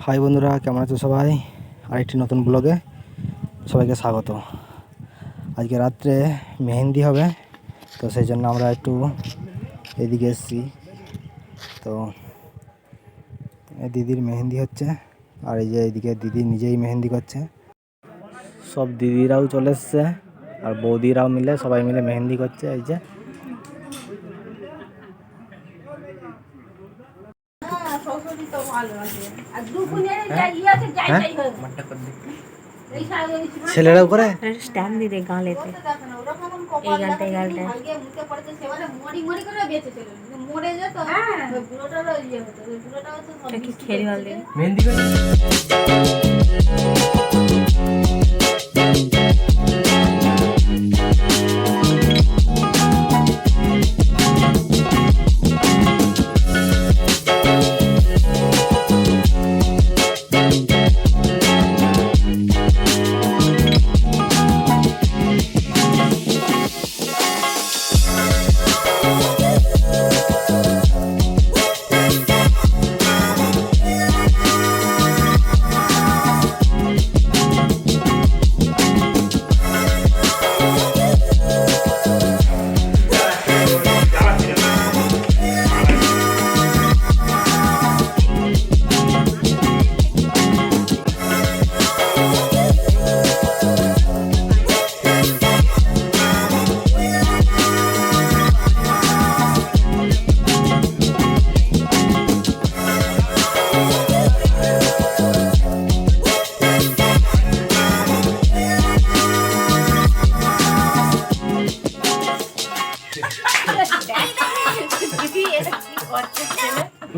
High বন্ধুরা, কেমন আছো সবাই? আরেকটি নতুন ব্লগে সবাইকে স্বাগত। আজকে রাত্রে মেহেন্দি হবে, তো সেই জন্য আমরা একটু এদিকে এসেছি। তো দিদির মেহেন্দি হচ্ছে, আর এই যে এইদিকে দিদি নিজেই মেহেন্দি করছে। সব দিদিরাও চলে এসছে আর বৌদিরাও মিলে সবাই মিলে মেহেন্দি করছে। এই যে ছেলেরাও করে স্ট্যান্ড দিতে গালেতে এই গালটা এই গালটা কি খেয়ে গাল মেহেন্দি করে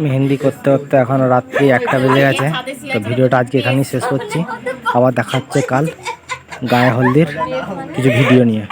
মেহেন্দি করতে করতে এখন রাত্রি 1টা বেজে গেছে। তো ভিডিওটা আজকে এখানেই শেষ করছি। আবার দেখা হচ্ছে কাল গায়ে হলদির কিছু ভিডিও নিয়ে।